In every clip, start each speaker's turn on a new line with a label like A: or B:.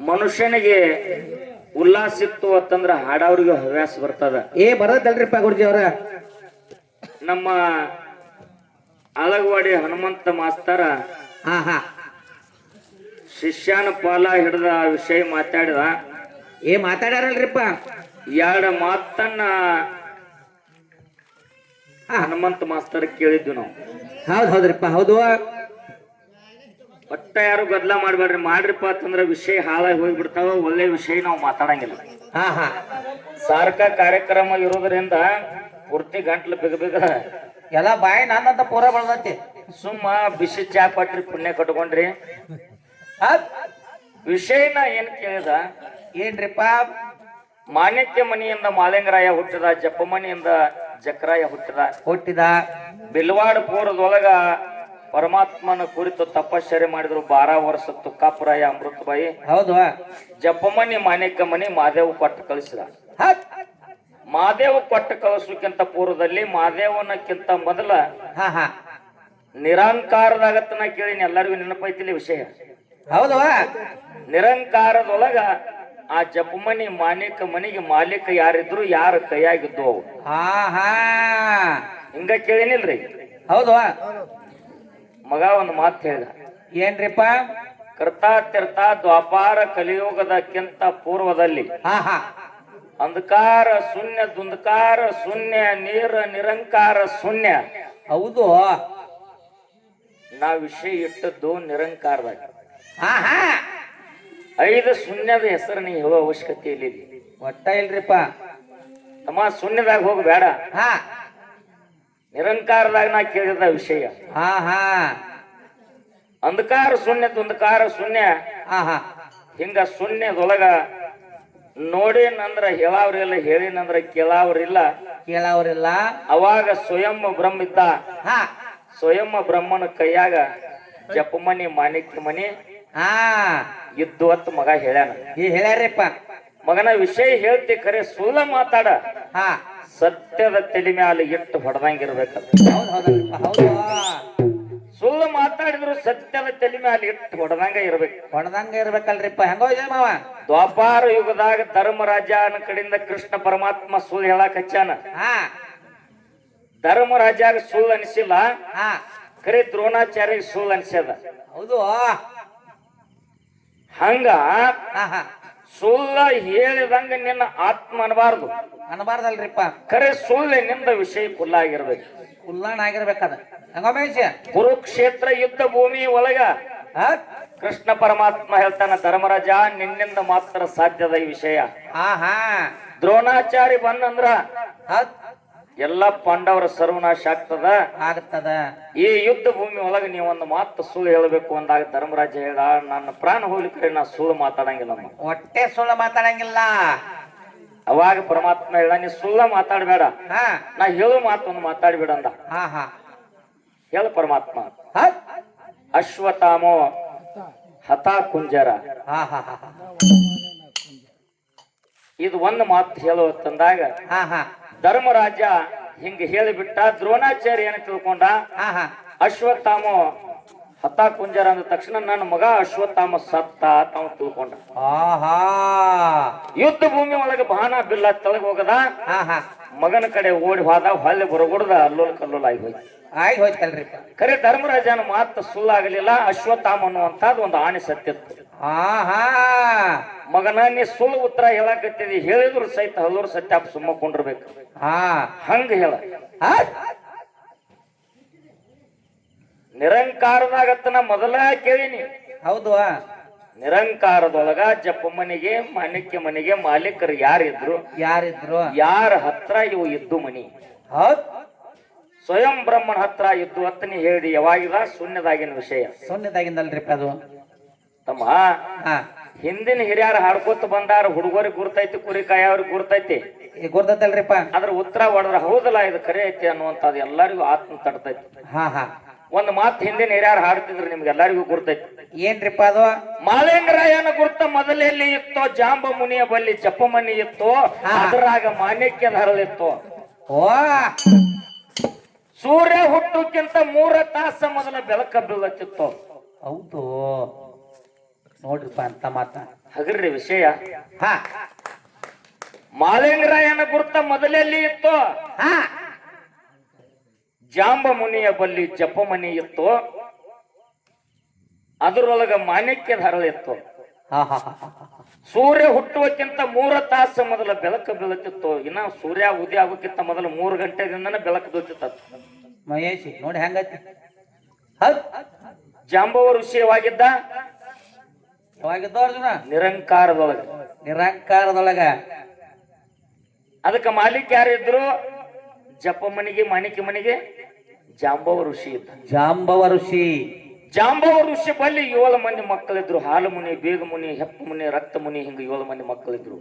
A: ಮನುಷ್ಯನಿಗೆ ಉಲ್ಲಾಸ ಇತ್ತು ಅಂತಂದ್ರ ಹಾಡವ್ರಿಗೆ ಹವ್ಯಾಸ ಬರ್ತದ.
B: ಬರದಲ್ರಿಪ್ಪ ಗುರುಜಿ ಅವ್ರ.
A: ನಮ್ಮ ಅಳಗವಾಡಿ ಹನುಮಂತ ಮಾಸ್ತರ ಶಿಷ್ಯನ ಪಾಲ ಹಿಡಿದ ವಿಷಯ ಮಾತಾಡಿದ.
B: ಮಾತಾಡ್ಯಾರಲ್ರಿಪ್ಪ.
A: ಎರಡು ಮಾತನ್ನ ಹನುಮಂತ ಮಾಸ್ತರ್ ಕೇಳಿದ್ವಿ ನಾವು.
B: ಹೌದ್ರಿಪ್ಪ ಹೌದು.
A: ಒಟ್ಟ ಯಾರು ಗದ್ದಲ ಮಾಡ್ಬೇಡ್ರಿ, ಮಾಡ್ರಿಪ್ಪ ಅಂತಂದ್ರ ವಿಷಯ ಹಾಳಾಗಿ ಹೋಗ್ಬಿಡ್ತಾವ. ಒಳ್ಳೆ ವಿಷಯ ನಾವು ಮಾತಾಡಂಗಿಲ್ಲ. ಸಾರ್ಕ ಕಾರ್ಯಕ್ರಮ ಇರೋದ್ರಿಂದ ಪೂರ್ತಿ ಗಂಟ್ಲು ಬಿಗ
B: ಎಲ್ಲ ಬಾಯಿ ನನ್ನಂತ ಪೂರ ಬೆಳ್ದತಿ.
A: ಸುಮ್ಮ ಬಿಸಿ ಚಾ ಪಟ್ರಿ ಪುಣ್ಯ ಕಟ್ಕೊಂಡ್ರಿ. ವಿಷಯನ ಏನ್ ಕೇಳಿದ
B: ಏನ್ರಿಪ್ಪ?
A: ಮಾಣಿಕ್ಯ ಮನಿಯಿಂದ ಮಾಲಿಂಗರಾಯ ಹುಟ್ಟಿದ, ಜಪ್ಪಮನಿಯಿಂದ ಜಕ್ರಾಯ ಹುಟ್ಟಿದ. ಬಿಲ್ವಾಡ ಪೂರದೊಳಗ ಪರಮಾತ್ಮನ ಕುರಿತು ತಪಶ್ಚರ್ಯ ಮಾಡಿದ್ರು 12 ವರ್ಷ. ತುಕ್ಕಾಪುರಾಯ ಅಮೃತಬಾಯಿ
B: ಹೌದು.
A: ಜಪ್ಪಮನಿ ಮಾಣಿಕ್ಯ ಮನಿ ಮಾದೇವ್ ಕೊಟ್ಟು ಕಳಿಸಿದ. ಮಾದೇವ್ ಕೊಟ್ಟು ಕಳಿಸೋಕ್ಕಿಂತ ಪೂರ್ವದಲ್ಲಿ ಮಾದೇವನಕ್ಕಿಂತ ಮೊದಲ ನಿರಂಕಾರದಾಗತ್ತನ ಕೇಳಿನ ಎಲ್ಲರಿಗೂ ನೆನಪೈತಿಲಿ ವಿಷಯ.
B: ಹೌದು.
A: ನಿರಂಕಾರದೊಳಗ ಆ ಜಪಮನಿ ಮಾಣಿಕ್ಯ ಮನಿಗೆ ಮಾಲೀಕ ಯಾರಿದ್ರು, ಯಾರ ಕೈಯಾಗಿದ್ದು ಅವು. ಹಿಂಗ ಕೇಳಿನಿಲ್ರಿ?
B: ಹೌದು.
A: ಮಗ ಒಂದು ಮಾತು ಹೇಳಿದ.
B: ಏನ್ರಿಪ್ಪ?
A: ಕರ್ತಾ ತಿರ್ತಾ ದ್ವಾಪಾರ ಕಲಿಯುಗದಕ್ಕಿಂತ ಪೂರ್ವದಲ್ಲಿ ಅಂಧಕಾರ ಶೂನ್ಯ, ದುಂಧಕಾರ ಶೂನ್ಯ, ನೀರ ನಿರಂಕಾರ ಶೂನ್ಯ.
B: ಹೌದು.
A: ನಾ ವಿಷಯ ಇಟ್ಟದ್ದು ನಿರಂಕಾರದಾಗ. 5 ಶೂನ್ಯದ ಹೆಸರು ನೀ ಹೇಳೋ ಅವಶ್ಯಕತೆ ಇಲ್ಲಿ
B: ಒಟ್ಟ ಇಲ್ರಿಪ್ಪ.
A: ತಮ್ಮ ಶೂನ್ಯದಾಗ ಹೋಗ ಬೇಡ. ನಿರಂಕಾರದಾಗ ನಾ ಕೇಳಿದ ವಿಷಯ. ಅಂಧಕಾರ ಶೂನ್ಯ, ದುಂಧಕಾರ ಶೂನ್ಯ. ಹಿಂಗ ಶೂನ್ಯದೊಳಗ ನೋಡಿನಂದ್ರ ಹೇಳಾವ್ರಿಲ್ಲ, ಹೇಳಿನಂದ್ರ ಕೇಳಾವ್ರಿಲ್ಲ. ಅವಾಗ ಸ್ವಯಂ ಬ್ರಹ್ಮ ಇದ್ದ. ಸ್ವಯಂ ಬ್ರಹ್ಮನ ಕೈಯಾಗ ಜಪಮನಿ ಮಾಣಿಕ್ಯ ಮನಿ ಇದ್ದು ಅಂತ ಮಗ ಹೇಳ್ಯಾರಿಪ್ಪ. ಮಗನ ವಿಷಯ ಹೇಳ್ತಿ ಖರೆ ಸುಳ್ಳ ಮಾತಾಡ. ಸತ್ಯದ ತಲೆ ಮ್ಯಾಲ ಇಟ್ಟು ಹೊಡೆದಂಗಿರ್ಬೇಕ. ಸುಳ್ಳು ಮಾತಾಡಿದ್ರು ಸತ್ಯದ ತಲೆ ಮ್ಯಾಲ ಇಟ್ಟು ಹೊಡೆದಂಗ
B: ಇರ್ಬೇಕಲ್ರಿಪ್ಪ. ಹೆಂಗೋ ಮಾವ?
A: ದ್ವಾಪಾರ ಯುಗದಾಗ ಧರ್ಮರಾಜನ ಕಡೆಯಿಂದ ಕೃಷ್ಣ ಪರಮಾತ್ಮ ಸುಳ್ಳು ಹೇಳಕ್ ಹಚ್ಚಾನ. ಧರ್ಮರಾಜಾಗ ಸುಳ್ಳು ಅನಿಸಿಲ್ಲ, ಖರೆ ದ್ರೋಣಾಚಾರ್ಯ ಸುಳ್ಳು ಅನಿಸ್ಯದ.
B: ಹೌದು.
A: ಹಂಗ ಸುಳ್ಳ ಹೇಳಿದಂಗ ನಿನ್ನ ಆತ್ಮ
B: ಅನ್ಬಾರ್ದಲ್ರಿಪ್ಪ.
A: ಖರೆ ಸುಳ್ಳು ನಿಂದ ವಿಷಯ ಕುಲ್ಲಾಗಿರ್ಬೇಕು.
B: ಕುಲ್ಲಾಣಾಗಿರ್ಬೇಕದ.
A: ಕುರುಕ್ಷೇತ್ರ ಯುದ್ಧ ಭೂಮಿ ಒಳಗ ಕೃಷ್ಣ ಪರಮಾತ್ಮ ಹೇಳ್ತಾನ, ಧರ್ಮರಾಜ ನಿನ್ನಿಂದ ಮಾತ್ರ ಸಾಧ್ಯದ ಈ ವಿಷಯ. ದ್ರೋಣಾಚಾರಿ ಬಂದಂದ್ರ ಎಲ್ಲ ಪಾಂಡವರ ಸರ್ವನಾಶ ಆಗ್ತದ. ಈ ಯುದ್ಧ ಭೂಮಿ ಒಳಗ ನೀವೊಂದು ಮಾತು ಸುಳ್ಳು ಹೇಳಬೇಕು ಅಂದಾಗ ಧರ್ಮರಾಜ ಹೇಳ, ನನ್ನ ಪ್ರಾಣ ಹೋಗ್ಲಿಕ್ಕೆ ನಾ ಸುಳ್ಳು ಮಾತಾಡಂಗಿಲ್ಲ.
B: ಹೊಟ್ಟೆ ಸುಳ್ಳು ಮಾತಾಡಂಗಿಲ್ಲ.
A: ಅವಾಗ ಪರಮಾತ್ಮ ಹೇಳ, ನೀ ಸುಳ್ಳ ಮಾತಾಡ್ಬೇಡ, ನಾ ಹೇಳು ಮಾತೊಂದು ಮಾತಾಡ್ಬೇಡ ಅಂದ. ಹೇಳ ಪರಮಾತ್ಮ. ಅಶ್ವತ್ಥಾಮೋ ಹತ ಕುಂಜರ. ಇದು ಒಂದು ಮಾತು ಹೇಳುವಂದಾಗ ಧರ್ಮರಾಜ ಹಿಂಗ ಹೇಳಿಬಿಟ್ಟ. ದ್ರೋಣಾಚಾರ್ಯ ಏನ ತಿಳ್ಕೊಂಡ, ಅಶ್ವತ್ಥಾಮ ಹತ ಕುಂಜರ ಅಂದ ತಕ್ಷಣ ನನ್ನ ಮಗ ಅಶ್ವತ್ಥಾಮ ಸತ್ತ ತಾವು ತಿಳ್ಕೊಂಡ. ಯುದ್ಧ ಭೂಮಿ ಒಳಗೆ ಬಾಣ ಬಿಲ್ಲ ತಳಗ ಹೋಗದ. ಮಗನ ಕಡೆ ಓಡಿ ಹೋದ. ಹೊಳ್ಳಿ ಬರಗುಡ್ದ ಅಲ್ಲೋಲ್ ಕಲ್ಲೋಲ್
B: ಹೋಯ್ತಲ್ರಿ.
A: ಖರೆ ಧರ್ಮರಾಜನ ಮಾತು ಸುಳ್ಳಾಗಲಿಲ್ಲ. ಅಶ್ವತ್ಥಾಮ ಅನ್ನುವಂಥದ್ದು ಒಂದು ಆಣೆ ಸತ್ಯತ್ತು. ಮಗನ ನೀ ಸುಳ್ಳು ಉತ್ತರ ಹೇಳಕತ್ತಿದಿ, ಹೇಳಿದ್ರು ಸಹಿತ ಹಲ್ಲೂರು ಸತ್ಯ ಸುಮ್ಮ ಕೊಂಡಿರ್ಬೇಕು. ಹಂಗ ಹೇಳ. ನಿರಂಕಾರದಾಗತ್ತನ ಮೊದಲ ಕೇಳಿನಿ.
B: ಹೌದು.
A: ನಿರಂಕಾರದೊಳಗ ಜಪಮನಿಗೆ ಮಾಣಿಕ್ಯ ಮನಿಗೆ ಮಾಲೀಕರು ಯಾರಿದ್ರು, ಯಾರ ಹತ್ರ ಇವು ಇದ್ದು ಮನಿ. ಸ್ವಯಂ ಬ್ರಹ್ಮನ ಹತ್ರ ಇದ್ದು ಹತ್ತನಿ ಹೇಳಿ. ಯಾವಾಗಿದ? ಶೂನ್ಯದಾಗಿನ ವಿಷಯ.
B: ಶೂನ್ಯದಾಗಿಂದಲ್ರಿ ಅದು.
A: ತಮ್ಮ ಹಿಂದಿನ ಹಿರಿಯರು ಹಾಡ್ಕೋತ ಬಂದಾರ. ಹುಡುಗರಿಗೆ ಗುರ್ತೈತಿ, ಕುರಿಕಾಯವ್ರಿಗೆ ಗುರ್ತೈತಿ,
B: ಗುರ್ತೈತಲ್ರಿಪ್ಪ.
A: ಅದ್ರ ಉತ್ತರ ಹೊಡೆದ್ರ ಹೌದಲ್ಲ ಇದು ಕರೆ ಐತಿ ಅನ್ನುವಂಥದ್ದು ಎಲ್ಲರಿಗೂ ಆತ್ಮ ತಡ್ತೈತಿ. ಒಂದು ಮಾತು ಹಿಂದಿನ ಹಿರಿಯರು ಹಾಡ್ತಿದ್ರು, ನಿಮ್ಗೆಲ್ಲರಿಗೂ ಗುರ್ತೈತಿ.
B: ಏನ್ರಿಪ್ಪ ಅದು?
A: ಮಾಲಿಂಗರಾಯನ ಗುರ್ತ ಮೊದಲೆಲ್ಲಿ ಇತ್ತೋ, ಜಾಂಬ ಮುನಿಯ ಬಲ್ಲಿ ಜಪಮನಿ ಇತ್ತು, ಅದರಾಗ ಮಾಣಿಕ್ಯದ ಹರಳಿತ್ತು. ಸೂರ್ಯ ಹುಟ್ಟುಕ್ಕಿಂತ 3 ತಾಸ ಮೊದಲ ಬೆಳಕ ಬೀಳತ್ತಿತ್ತು.
B: ಹೌದು. ನೋಡ್ರಿಪ್ಪ ಅಂತ ಮಾತ.
A: ಹಗರ್ರಿ ವಿಷಯ.
B: ಹಾ
A: ಮಾಲಿಂಗರಾಯನ ಗುರುತ ಮೊದಲೆಲ್ಲಿ ಇತ್ತು?
B: ಹಾ
A: ಜಾಂಬ ಮುನಿಯ ಬಲ್ಲಿ ಜಪ ಮನಿ ಇತ್ತು, ಅದರೊಳಗ ಮಾಣಿಕ್ಯದ ಹರಳಿತ್ತು.
B: ಹಾ ಹಾ ಹಾ ಹಾ.
A: ಸೂರ್ಯ ಹುಟ್ಟುವಕ್ಕಿಂತ 3 ತಾಸು ಮೊದಲ ಬೆಳಕು ಬೀಳುತ್ತಿತ್ತು. ಇನ್ನ ಸೂರ್ಯ ಉದಯ ಆಗೋಕ್ಕಿಂತ ಮೊದಲು 3 ಗಂಟೆದಿಂದನೇ ಬೆಳಕು ಬೀಳ್ತಿತ್ತು.
B: ಮಹೇಶಿ ನೋಡಿ ಹೆಂಗೈತಿ. ಹೌದ್
A: ಜಾಂಬವ ಋಷಿಯವಾಗಿದ್ದ
B: ಯಾವಾಗಿದ್ದು ಅರ್ಜುನ?
A: ನಿರಂಕಾರದೊಳಗ.
B: ನಿರಂಕಾರದೊಳಗ.
A: ಅದಕ್ಕೆ ಮಾಲೀಕ್ ಯಾರಿದ್ರು? ಜಪ ಮನಿಗೆ ಮಾಣಿಕ್ಯ ಮನಿಗೆ ಜಾಂಬವ ಋಷಿ ಇದ್ದ.
B: ಜಾಂಬವ ಋಷಿ.
A: ಜಾಂಬವ ಋಷಿ ಬಲ್ಲಿ 7 ಮಂದಿ ಮಕ್ಕಳಿದ್ರು. ಹಾಲು ಮುನಿ, ಬೇಗ ಮುನಿ, ಹೆಪ್ಪ ಮುನಿ, ರಕ್ತ ಮುನಿ, ಹಿಂಗ 7 ಮಂದಿ ಮಕ್ಕಳಿದ್ರು.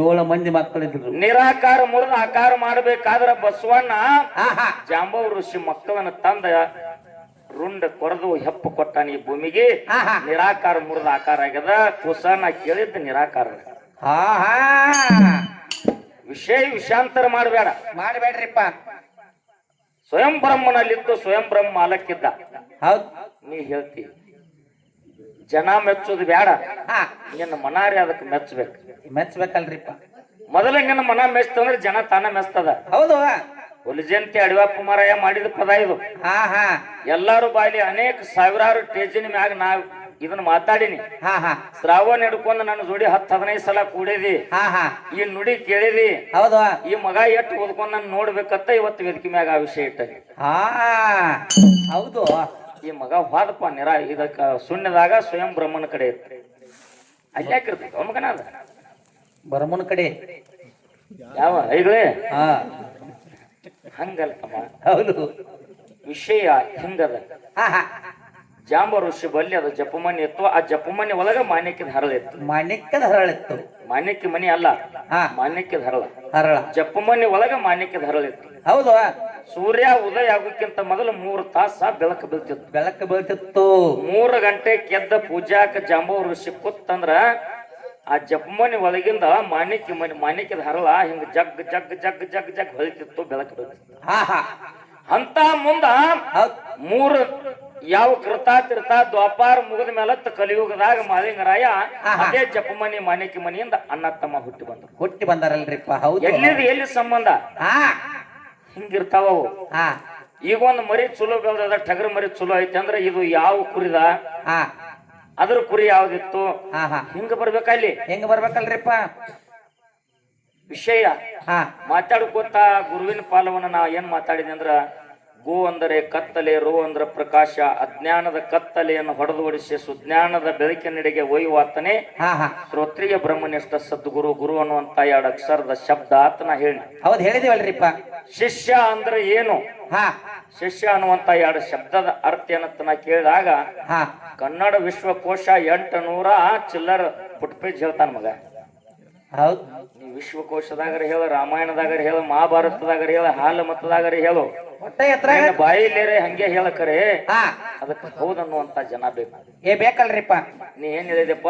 B: 7 ಮಂದಿ ಮಕ್ಕಳಿದ್ರು.
A: ನಿರಾಕಾರ ಮುರಿದ ಆಕಾರ ಮಾಡಬೇಕಾದ್ರ ಬಸವಣ್ಣ ಜಾಂಬವ ಋಷಿ ಮಕ್ಕಳನ್ನ ತಂದ ರುಂಡ ಕೊರೆದು ಹೆಪ್ಪ ಕೊಟ್ಟಾನ ಈ ಭೂಮಿಗೆ. ನಿರಾಕಾರ ಮುರಿದ ಆಕಾರ ಆಗ್ಯದ. ಕುಸನ ಕೇಳಿದ್ದ ನಿರಾಕಾರ.
B: ಹಾ ಹಾ
A: ವಿಷಾಂತರ ಮಾಡಬೇಡ.
B: ಮಾಡಬೇಡ್ರಿಪ್ಪ.
A: ಸ್ವಯಂ ಬ್ರಹ್ಮನಲ್ಲಿದ್ದು ಸ್ವಯಂ ಬ್ರಹ್ಮ ಮಾಲಕ್ಕಿದ್ದ.
B: ಹೌದ್
A: ನೀ ಹೇಳ್ತಿ ಜನ ಮೆಚ್ಚೋದು ಬೇಡ, ನಿನ್ನ ಮನಾರಿ ಅದಕ್ಕೆ ಮೆಚ್ಚಬೇಕು.
B: ಮೆಚ್ಚಬೇಕಲ್ರಿಪ್ಪ.
A: ಮೊದಲ ನಿನ್ನ ಮನ ಮೆಚ್ಚತಂದ್ರೆ ಜನ ತಾನ ಮೆಚ್ಚತದ.
B: ಹೌದು.
A: ಹುಲಿಜಂತಿ ಅಡಿವಪ್ಪ ಮಾರಾಯ ಮಾಡಿದ ಪದ ಇದು.
B: ಹಾ ಹಾ
A: ಎಲ್ಲಾರು ಬಾಯ್ಲಿ ಅನೇಕ ಸಾವಿರಾರು ಟೇಜಿನ ಮ್ಯಾಗ ನಾವ್ ಇದನ್ನ ಮಾತಾಡಿನಿ.
B: ಹಾ ಹಾ
A: ಶ್ರಾವಣ ಹಿಡ್ಕೊಂಡು ನನ್ನ ಜೋಡಿ 10-15 ಸಲ ಕೂಡಿದಿ.
B: ಹಾ ಹಾ
A: ಈ ನುಡಿ ಕೇಳಿದಿ.
B: ಹೌದು.
A: ಈ ಮಗ ಎಟ್ಟು ಓದ್ಕೊಂಡ್ ನಾನು ನೋಡ್ಬೇಕತ್ತ ಇವತ್ತು ವೇದಿಕೆ ಮ್ಯಾಗ ಆ ವಿಷಯ ಇಟ್ಟನಿ.
B: ಹಾ ಹೌದು.
A: ಈ ಮಗ ಹೋದಪ್ಪ ಇದಕ್ಕ ಶೂನ್ಯದಾಗ ಸ್ವಯಂ ಬ್ರಹ್ಮನ ಕಡೆ ಇತ್ತು. ಅಲ್ಲಿ ಯಾಕಿರ್ತದೆ ಮಗನ ಅದ
B: ಬ್ರಹ್ಮನ ಕಡೆ
A: ಯಾವ ಐಗಳೇ
B: ಹಾ
A: ಹಂಗಲ್ತಮ್ಮ.
B: ಹೌದು.
A: ವಿಷಯ ಹಿಂಗದ.
B: ಹಾ ಹಾ
A: ಜಾಂಬ ಋಷಿ ಬಲ್ಲಿ ಅದು ಜಪಮನಿ ಇತ್ತು. ಆ ಜಪಮನಿ ಒಳಗ ಮಾಣಿಕ್ಯದ ಹರಳ ಇತ್ತು.
B: ಮಾಣಿಕ್ಯದ ಹರಳಿತ್ತು.
A: ಮಾಣಿಕ್ಯ ಮನಿ ಅಲ್ಲ, ಮಾಣಿಕ್ಯದ ಹರಳ.
B: ಹರಳ
A: ಜಪಮನಿ ಒಳಗ ಮಾಣಿಕ್ಯದ ಹರಳ ಇತ್ತು.
B: ಹೌದು.
A: ಸೂರ್ಯ ಉದಯ ಆಗೋಕ್ಕಿಂತ ಮೊದಲು 3 ತಾಸ ಬೆಳಕು ಬೀಳ್ತಿತ್ತು.
B: ಬೆಳಕು ಬೀಳ್ತಿತ್ತು.
A: 3 ಗಂಟೆ ಕೆದ್ದ ಪೂಜಾಕ ಜಾಂಬವ ಋಷಿ ಕೂತಂದ್ರ ಆ ಜಪಮನಿ ಒಳಗಿಂದ ಮಾಣಿಕ್ಯದ ಹರಳ ಹಿಂಗ ಜಗ್ ಜಗ್ ಜಗ್ ಜಗ್ ಜಗ್ ಹೊಳಿತಿತ್ತು. ಬೆಳಕು ಬೀಳ್ತಿತ್ತು.
B: ಹಾ ಹಾ
A: ಅಂತ ಮುಂದ 3 ಯಾವ ಕೃತ ತಿರ್ತ ದ್ವಾಪಾರ ಮುಗಿದ ಮೇಲತ್ತ ಕಲಿಯುಗದಾಗ ಮಾಲಿಂಗರಾಯ ಅದೇ ಜಪಮನಿ ಮಾಣಿಕ್ಯ ಮನಿಯಿಂದ ಅಣ್ಣ ತಮ್ಮ ಹುಟ್ಟಿ
B: ಬಂದಾರಲ್ರಿಪ್ಪ. ಹೌದು.
A: ಎಲ್ಲಿ ಸಂಬಂಧ ಹಿಂಗಿರ್ತಾವ. ಈಗ ಒಂದು ಮರಿ ಚಲೋ ಬೆಳೆದ ಟಗರ್ ಮರಿ ಚಲೋ ಐತಿ ಅಂದ್ರೆ ಇದು ಯಾವ ಕುರಿದ, ಅದ್ರ ಕುರಿ ಯಾವ್ದಿತ್ತು, ಹಿಂಗ ಬರ್ಬೇಕಲ್ಲಿ.
B: ಹೆಂಗ ಬರ್ಬೇಕಲ್ರಿಪ್ಪ
A: ವಿಷಯ ಮಾತಾಡ್ಕೋತ ಗುರುವಿನ ಪಾಲವನ್ನ ನಾ ಏನ್ ಮಾತಾಡಿದೆ ಅಂದ್ರ, ಗೋ ಅಂದರೆ ಕತ್ತಲೆ, ರೋ ಅಂದ್ರ ಪ್ರಕಾಶ, ಅಜ್ಞಾನದ ಕತ್ತಲೆಯನ್ನು ಹೊಡೆದು ಓಡಿಸಿ ಸುಜ್ಞಾನದ ಬೆಳಕಿನೆಡೆಗೆ ಒಯ್ಯುವಾತನೇ ಶ್ರೋತ್ರಿಯ ಬ್ರಹ್ಮನಿಷ್ಠ ಸದ್ಗುರು. ಗುರು ಅನ್ನುವಂತ 2 ಅಕ್ಷರದ ಶಬ್ದ ಆತನ ಹೇಳಿ.
B: ಹೌದು ಹೇಳಿದಿವಲ್ರಿಪ್ಪ.
A: ಶಿಷ್ಯ ಅಂದ್ರೆ ಏನು? ಶಿಷ್ಯ ಅನ್ನುವಂತ 2 ಶಬ್ದದ ಅರ್ಥ ಏನಂತ ಕೇಳಿದಾಗ ಕನ್ನಡ ವಿಶ್ವಕೋಶ 800 ಚಿಲ್ಲರ್ ಪುಟ್ಪೇಜ್ ಹೇಳ್ತಾನ ಮಗ.
B: ಹೌದು.
A: ನೀ ವಿಶ್ವಕೋಶದಾಗರ ಹೇಳ, ರಾಮಾಯಣದಾಗರ ಹೇಳ, ಮಹಾಭಾರತದಾಗರ ಹೇಳ, ಹಾಲು ಮತದಾಗರ ಹೇಳು, ಬಾಯಿಲೇರೆ ಹಂಗೆ ಹೇಳಕರೆ ಅದಕ್ಕೆ ಹೌದನ್ನುವಂತ ಜನ ಬೇಕು.
B: ಬೇಕಲ್ರಿಪ್ಪ.
A: ನೀ ಏನ್ ಹೇಳಿದೆಪ್ಪ?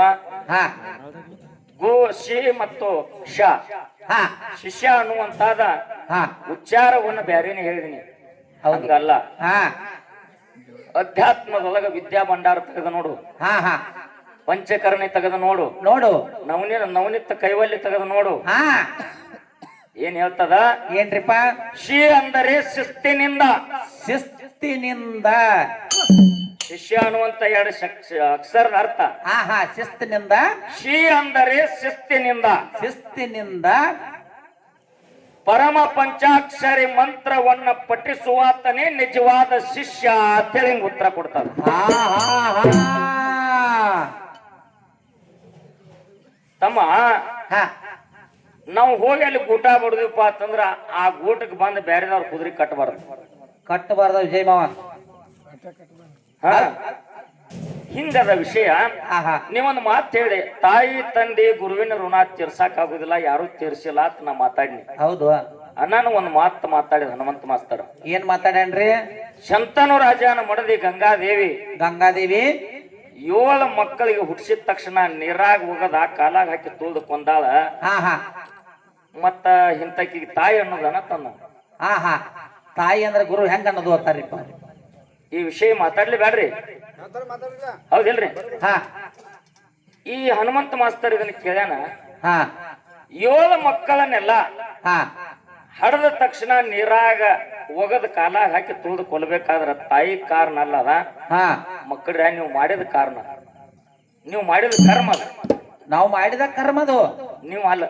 A: ಗೋ ಶಿ ಮತ್ತು ಶ ಶಿಷ್ಯ ಅನ್ನುವಂತಾದ ಉಚ್ಚಾರವನ್ನು ಬ್ಯಾರೇನೆ ಹೇಳಿದೀನಿ. ಹಂಗಲ್ಲ. ಅಧ್ಯಾತ್ಮದೊಳಗ ವಿದ್ಯಾ ಭಂಡಾರ ತೆಗೆದು ನೋಡು, ಪಂಚಕರ್ಣಿ ತೆಗೆದು ನೋಡು, ನವನಿತ್ತ ಕೈವಲ್ಯ ತೆಗೆದು ನೋಡು. ಏನ್ ಹೇಳ್ತದ?
B: ಏನ್ರಿಪ್ಪ?
A: ಶಿ ಅಂದರೆ ಶಿಸ್ತಿನಿಂದ. ಶಿಷ್ಯ ಅನ್ನುವಂತ 2 ಅಕ್ಷರದ ಅರ್ಥ
B: ಶಿಸ್ತಿನಿಂದ.
A: ಶಿ ಅಂದರೆ ಶಿಸ್ತಿನಿಂದ ಪರಮ ಪಂಚಾಕ್ಷರಿ ಮಂತ್ರವನ್ನ ಪಠಿಸುವಾತನೇ ನಿಜವಾದ ಶಿಷ್ಯ ಅಂತೇಳಿ ಉತ್ತರ ಕೊಡ್ತಾರ. ತಮ್ಮ ನಾವು ಹೋಗಿ ಅಲ್ಲಿ ಗೂಟ ಬಡದಿಪ್ಪ ಅಂತಂದ್ರ ಆ ಗೂಟಕ್ಕೆ ಬಂದು ಬೇರೆದವ್ರ ಕುದುರೆ ಕಟ್ಟಬಾರ್ದ
B: ವಿಜಯ್ ಮಾವ.
A: ಹಿಂಗದ ವಿಷಯ. ನೀವೊಂದು ಮಾತು ಹೇಳಿ, ತಾಯಿ ತಂದೆ ಗುರುವಿನ ಋಣ ತೀರ್ಸಾಕ್ ಆಗುದಿಲ್ಲ, ಯಾರು ತೀರ್ಸಿಲ್ಲ ಅಂತ ನಾ ಮಾತಾಡಿನಿ.
B: ಹೌದು.
A: ನಾನು ಒಂದು ಮಾತು ಮಾತಾಡಿದ ಹನುಮಂತ ಮಾಸ್ತರ್.
B: ಏನ್ ಮಾತಾಡ್ರಿ?
A: ಶಂತನು ರಾಜನ ಮಡದಿ ಗಂಗಾದೇವಿ 7 ಮಕ್ಕಳಿಗೆ ಹುಟ್ಟಿಸಿದ ತಕ್ಷಣ ನೀರಾಗ ಹೋಗದ ಕಾಲಾಗ ಹಾಕಿ ತುಳ್ದು ಕೊಂದಾಳ. ಮತ್ತ ಇಂತಕಿಗೆ ತಾಯಿ ಅನ್ನೋದನ್ನ ತನ್ನ.
B: ತಾಯಿ ಅಂದ್ರೆ ಗುರು ಹೆಂಗ ಅನ್ನೋದು ಓದ್ತಾರಿಪ್ಪ.
A: ಈ ವಿಷಯ ಮಾತಾಡ್ಲಿ ಬ್ಯಾಡ್ರಿ, ಹೌದಿಲ್ರಿ? ಈ ಹನುಮಂತ ಮಾಸ್ತರ್ ಇದನ್ನ ಕೇಳ್ಯಾನ,
B: ಹಾ
A: 7 ಮಕ್ಕಳನ್ನೆಲ್ಲ
B: ಹಾ
A: ಹಡದ ತಕ್ಷಣ ನೀರಾಗ ಒಗದ ಕಾಲಾಗ ಹಾಕಿ ತುಳಿದು ಕೊಲ್ಬೇಕಾದ್ರ ತಾಯಿ ಕಾರಣ ಅಲ್ಲದ,
B: ಹಾ
A: ಮಕ್ಕಳ ನೀವು ಮಾಡಿದ ಕಾರಣ, ನೀವು ಮಾಡಿದ ಕರ್ಮ ಅದ.
B: ನಾವು ಮಾಡಿದ ಕರ್ಮದು
A: ನೀವು ಅಲ್ಲ,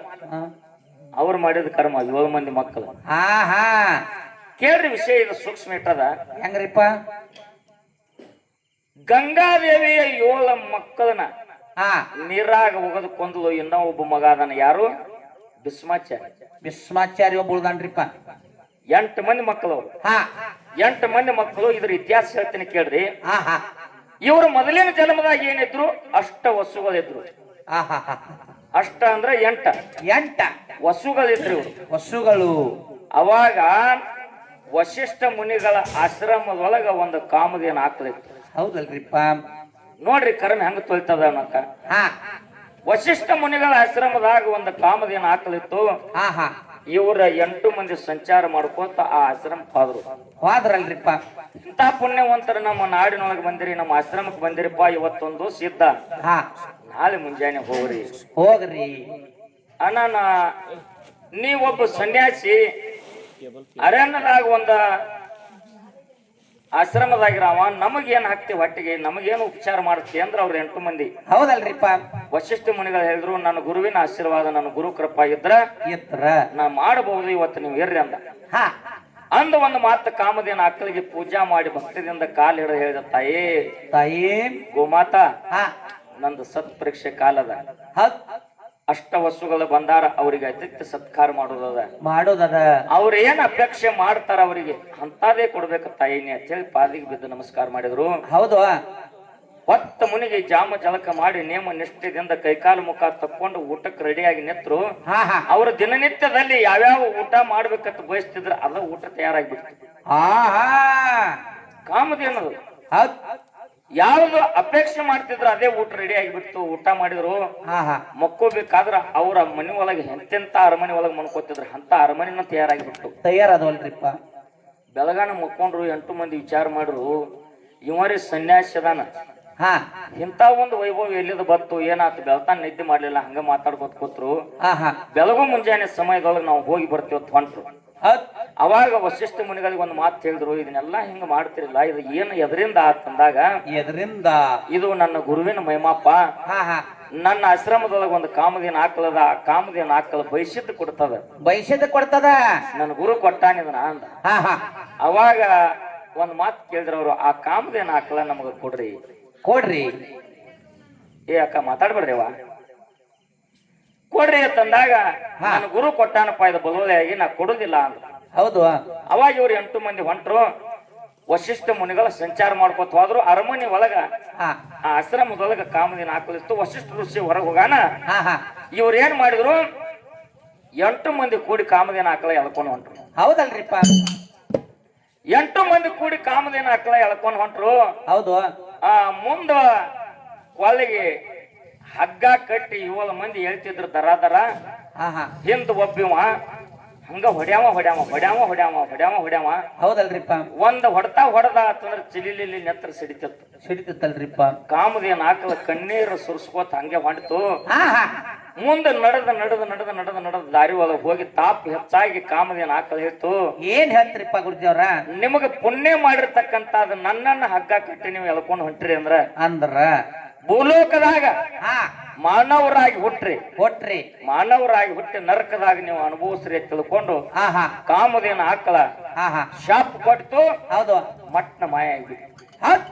A: ಅವ್ರು ಮಾಡಿದ ಕರ್ಮ 7 ಮಂದಿ ಮಕ್ಕಳು.
B: ಹಾ ಹಾ
A: ಕೇಳ್ರಿ, ವಿಷಯ ಇದು ಸೂಕ್ಷ್ಮ ಇಟ್ಟದ.
B: ಹೆಂಗ್ರಿಪ್ಪ?
A: ಗಂಗಾದೇವಿಯ 7 ಮಕ್ಕಳನ್ನ
B: ಹಾ
A: ನೀರಾಗ ಒಗದು ಕೊಂದಲು. ಇನ್ನೂ ಒಬ್ಬ ಮಗ ಅದನ್ನ, ಯಾರು? ಭೀಷ್ಮಾಚಾರ್ಯ.
B: ಭೀಷ್ಮಾಚಾರ್ಯ ಒಬ್ಬ ಉಳ್ದಾನ್ರಿಪ್ಪ.
A: 8 ಮಂದಿ ಮಕ್ಕಳು ಅವ್ರು.
B: ಹಾ
A: 8 ಮಂದಿ ಮಕ್ಕಳು. ಇದ್ರ ಇತಿಹಾಸ ಹೇಳ್ತೀನಿ ಕೇಳ್ರಿ.
B: ಹಾ ಹಾ
A: ಇವರು ಮೊದಲಿನ ಜನ್ಮದಾಗ ಏನಿದ್ರು ಅಷ್ಟ ವಸುಗಳಿದ್ರು.
B: ಹಾ ಹಾ ಹಾ
A: ಅಷ್ಟ ಅಂದ್ರೆ 8 ವಸುಗಳಿದ್ರು ಇವ್ರು.
B: ವಸುಗಳು.
A: ಅವಾಗ ವಶಿಷ್ಠ ಮುನಿಗಳ ಆಶ್ರಮದೊಳಗ ಒಂದು ಕಾಮಧೇನು ಹಾಕ್ಲಿತ್ತು.
B: ಹೌದಲ್ರಿಪ್ಪ?
A: ನೋಡ್ರಿ ಕರ್ಮ ಹೆಂಗ ತೊಳಿತದ ಅನ್ನಕ.
B: ಹಾ
A: ವಶಿಷ್ಠ ಮುನಿಗಳ ಆಶ್ರಮದಾಗ ಒಂದು ಕಾಮಧೇನು ಹಾಕ್ಲಿತ್ತು.
B: ಹಾ ಹಾ
A: ಇವರ 8 ಮಂದಿ ಸಂಚಾರ ಮಾಡ್ಕೊಂತ ಆ ಆಶ್ರಮ ಹೋದ್ರು.
B: ಹೋದ್ರಲ್ರಿಪ್ಪ?
A: ಇಂಥ ಪುಣ್ಯವಂತರ ನಮ್ಮ ನಾಡಿನೊಳಗೆ ಬಂದಿರಿ, ನಮ್ಮ ಆಶ್ರಮಕ್ಕೆ ಬಂದಿರಿಪ್ಪ, ಇವತ್ತೊಂದು ಸಿದ್ಧ,
B: ಹಾ
A: ನಾಳೆ ಮುಂಜಾನೆ ಹೋಗ್ರಿ.
B: ಹೋಗ್ರಿ
A: ಅಣ್ಣ, ನೀವೊಬ್ಬ ಸನ್ಯಾಸಿ ಅರಣ್ಯದಾಗ ಒಂದ ಆಶ್ರಮದಾಗಿರಾವ, ನಮಗೇನ್ ಹಾಕ್ತಿ ಹೊಟ್ಟಿಗೆ, ನಮಗೇನು ಉಪಚಾರ ಮಾಡ್ತಿ ಅಂದ್ರ ಅವ್ರ 8 ಮಂದಿ.
B: ಹೌದಲ್ರಿಪ್ಪ?
A: ವಶಿಷ್ಠ ಮುನಿಗಳು ಹೇಳಿದ್ರು, ನನ್ನ ಗುರುವಿನ ಆಶೀರ್ವಾದ, ನನ್ನ ಗುರು ಕೃಪಾ ಇದ್ರ ನಾ ಮಾಡಬಹುದು, ಇವತ್ತು ನೀವು ಇರ್ರಿ ಅಂದ.
B: ಹಾ
A: ಅಂದ ಒಂದು ಮಾತು, ಕಾಮಧೇನು ಆಕಳಿಗೆ ಪೂಜಾ ಮಾಡಿ ಭಕ್ತಿದಿಂದ ಕಾಲ್ ಹಿಡಿದು ಹೇಳಿದ, ತಾಯಿ
B: ತಾಯಿ
A: ಗೋಮಾತಾ,
B: ಹಾ
A: ನಂದು ಸತ್ ಪರೀಕ್ಷೆ ಕಾಲದ,
B: ಹೌದ್
A: ಅಷ್ಟ ವಸ್ತುಗಳು ಬಂದಾರ, ಅವ್ರಿಗೆ ಅತಿಥ್ಯ ಸತ್ಕಾರ ಮಾಡೋದದ,
B: ಮಾಡೋದದ.
A: ಅವ್ರ ಏನ್ ಅಪೇಕ್ಷೆ ಮಾಡ್ತಾರ ಅವರಿಗೆ ಅಂತಾದೇ ಕೊಡ್ಬೇಕು ತಾಯಿನಿ ಅಂತ ಹೇಳಿ ಪಾದಿಗೆ ಬಿದ್ದು ನಮಸ್ಕಾರ ಮಾಡಿದ್ರು.
B: ಹೌದು.
A: ಹೊತ್ತ ಮುನಿಗೆ ಜಾಮ ಜಳಕ ಮಾಡಿ ನೇಮ ನಿಷ್ಠೆದಿಂದ ಕೈಕಾಲು ಮುಖ ತಕ್ಕೊಂಡು ಊಟಕ್ಕೆ ರೆಡಿಯಾಗಿ ನಿಂತರು.
B: ಹಾ ಹಾ
A: ಅವ್ರ ದಿನನಿತ್ಯದಲ್ಲಿ ಯಾವ್ಯಾವ ಊಟ ಮಾಡ್ಬೇಕಂತ ಬಯಸ್ತಿದ್ರ ಅದ ಊಟ ತಯಾರಾಗ್ಬಿಡ್ತು.
B: ಹಾ ಹಾ
A: ಕಾಮಧೇನು
B: ಹೌದ್.
A: ಯಾವ್ದು ಅಪೇಕ್ಷೆ ಮಾಡ್ತಿದ್ರು ಅದೇ ಊಟ ರೆಡಿ ಆಗಿಬಿಡ್ತು. ಊಟ ಮಾಡಿದ್ರು.
B: ಹಾ ಹಾ
A: ಮಕ್ಕೋಬೇಕಾದ್ರ ಅವರ ಮನೆ ಒಳಗೆ ಎಂತೆಂತ ಅರಮನೆ ಒಳಗೆ ಮನ್ಕೋತಿದ್ರು, ಅಂತ ಅರಮನೆನ ತಯಾರಾಗಿಬಿಟ್ಟು.
B: ತಯಾರದವಲ್ರಿಪ್ಪ?
A: ಬೆಳಗಾನ ಮಕ್ಕೊಂಡ್ರು. 8 ಮಂದಿ ವಿಚಾರ ಮಾಡ್ರು, ಇವರೇ ಸನ್ಯಾಸಿ ಅದಾನ,
B: ಹಾ
A: ಇಂತ ಒಂದು ವೈಭವ ಎಲ್ಲಿದ ಬತ್ತು, ಏನಾಯ್ತು, ಬೆಳತಾನ ನಿದ್ದೆ ಮಾಡ್ಲಿಲ್ಲ, ಹಂಗ ಮಾತಾಡ್ಕೊತ ಕೂತ್ರು.
B: ಹಾ ಹಾ
A: ಬೆಳಗು ಮುಂಜಾನೆ ಸಮಯದೊಳಗೆ ನಾವು ಹೋಗಿ ಬರ್ತೀವಿ ಹೊಂಟ್ರು.
B: ಹೌದ್.
A: ಅವಾಗ ವಶಿಷ್ಠ ಮುನಿಗಳಿಗೆ ಒಂದು ಮಾತು ಹೇಳಿದ್ರು, ಇದನ್ನೆಲ್ಲ ಹಿಂಗ ಮಾಡ್ತಿರಲ್ಲ, ಇದು ಏನು ಎದರಿಂದ ಆತಂದಾಗ,
B: ಎದರಿಂದ?
A: ಇದು ನನ್ನ ಗುರುವಿನ ಮಹಿಮಾಪ.
B: ಹಾ ಹಾ
A: ನನ್ನ ಆಶ್ರಮದೊಳಗೆ ಒಂದು ಕಾಮಧೇನು ಹಾಕಲದ, ಆ ಕಾಮಧೇನು ಹಾಕಲ ಬಯಸಿದ್ದು ಕೊಡ್ತದ,
B: ಬಯಸಿದ ಕೊಡ್ತದ,
A: ನನ್ನ ಗುರು ಕೊಟ್ಟಾನಿದನ ಅಂದ.
B: ಹಾ ಹಾ
A: ಅವಾಗ ಒಂದ್ ಮಾತು ಕೇಳಿದ್ರ ಅವ್ರು, ಆ ಕಾಮಧೇನು ಹಾಕಲ ನಮಗ ಕೊಡ್ರಿ.
B: ಕೊಡ್ರಿ.
A: ಏ ಅಕ್ಕ ಮಾತಾಡ್ಬೇಡ್ರಿವ, ಕೊಡ್ರಿ ಅಂತಂದಾಗ, ನನ್ನ ಗುರು ಕೊಟ್ಟಾನಪ್ಪ, ಇದು ಬಲೋಲೆಯಾಗಿ ನಾ ಕೊಡುದಿಲ್ಲ ಅಂದ.
B: ಹೌದು.
A: ಅವಾಗ ಇವ್ರು 8 ಮಂದಿ ಹೊಂಟ್ರು. ವಶಿಷ್ಠ ಮುನಿಗಳ ಸಂಚಾರ ಮಾಡ್ಕೊತ ಹೋದ್ರು. ಅರಮನೆ ಒಳಗ
B: ಹಾ
A: ಆ ಆಶ್ರಮದೊಳಗ ಕಾಮಧೇನು ಹಾಕಲಿತ್ತು. ವಶಿಷ್ಠ ಋಷಿ ಹೊರಗೆ ಹೋಗಾನ.
B: ಹಾ ಹಾ
A: ಇವ್ರು ಏನ್ ಮಾಡಿದ್ರು, 8 ಮಂದಿ ಕೂಡಿ ಕಾಮಧೇನು ಹಾಕಲ ಎಳ್ಕೊಂಡು ಹೊಂಟ್ರು.
B: ಹೌದಲ್ರಿಪ್ಪ?
A: 8 ಮಂದಿ ಕೂಡಿ ಕಾಮಧೇನು ಹಾಕಲ ಎಳ್ಕೊಂಡು ಹೊಂಟ್ರು.
B: ಹೌದು.
A: ಆ ಮುಂದ ಕೊಲ್ಲಿಗೆ ಹಗ್ಗ ಕಟ್ಟಿ 7 ಮಂದಿ ಹೇಳ್ತಿದ್ರು ದರ ದರ.
B: ಹಾ ಹಾ
A: ಹಿಂದ್ ಒಬ್ಬಿವ ಹಂಗ ಹೊಡ್ಯಾವ ಹೊಡ್ಯಾವ ಹೊಡ್ಯಾವ ಹೊಡ್ಯಾವ ಹೊಡ್ಯಾವ ಹೊಡ್ಯಾವ.
B: ಹೌದಲ್ರಿಪ್ಪ?
A: ಒಂದ್ ಹೊಡ್ತಾ ಹೊಡೆದ ಅಂತಂದ್ರೆ ಚಿಲಿಲಿ ನೆತ್ರ ಸಿಡಿತಿತ್ತು.
B: ಸಿಡಿತಿತ್ತಲ್ರಿಪ್ಪ?
A: ಕಾಮಧೇನು ಹಾಕಲ ಕಣ್ಣೀರು ಸುರ್ಸ್ಕೋತ ಹಂಗೆ ಹೊಂಟಿತು.
B: ಹಾ ಹಾ
A: ಮುಂದೆ ನಡೆದ ದಾರಿ ಒಳಗೆ ಹೋಗಿ ತಾಪ್ ಹೆಚ್ಚಾಗಿ ಕಾಮಧೇನು ಹಾಕಲ ಇತ್ತು.
B: ಏನ್ ಹೇಳ್ತ್ರಿಪ್ಪ ಗುರುಜಿಯವ್ರ?
A: ನಿಮಗ ಪುಣ್ಯ ಮಾಡಿರ್ತಕ್ಕಂತ ನನ್ನನ್ನ ಹಗ್ಗ ಕಟ್ಟಿ ನೀವು ಎಳ್ಕೊಂಡು ಹೊಂಟ್ರಿ ಅಂದ್ರ ಭೂಲೋಕದಾಗ
B: ಹಾ
A: ಮಾನವರಾಗಿ ಹುಟ್ಟ್ರಿ,
B: ಕೊಟ್ರಿ,
A: ಮಾನವರಾಗಿ ಹುಟ್ಟಿ ನರಕದಾಗ ನೀವು ಅನುಭವಿಸ್ರಿ ತಿಳ್ಕೊಂಡು
B: ಹಾ ಹಾ
A: ಕಾಮಧೇನು ಹಾಕಲ
B: ಹಾ ಹಾ
A: ಶಾಪ್ ಕೊಟ್ಟು
B: ಹೌದು.
A: ಮಟ್ನ ಮಾಯ ಆಗಿಬಿಟ್ಟು,
B: ಹೌದ್.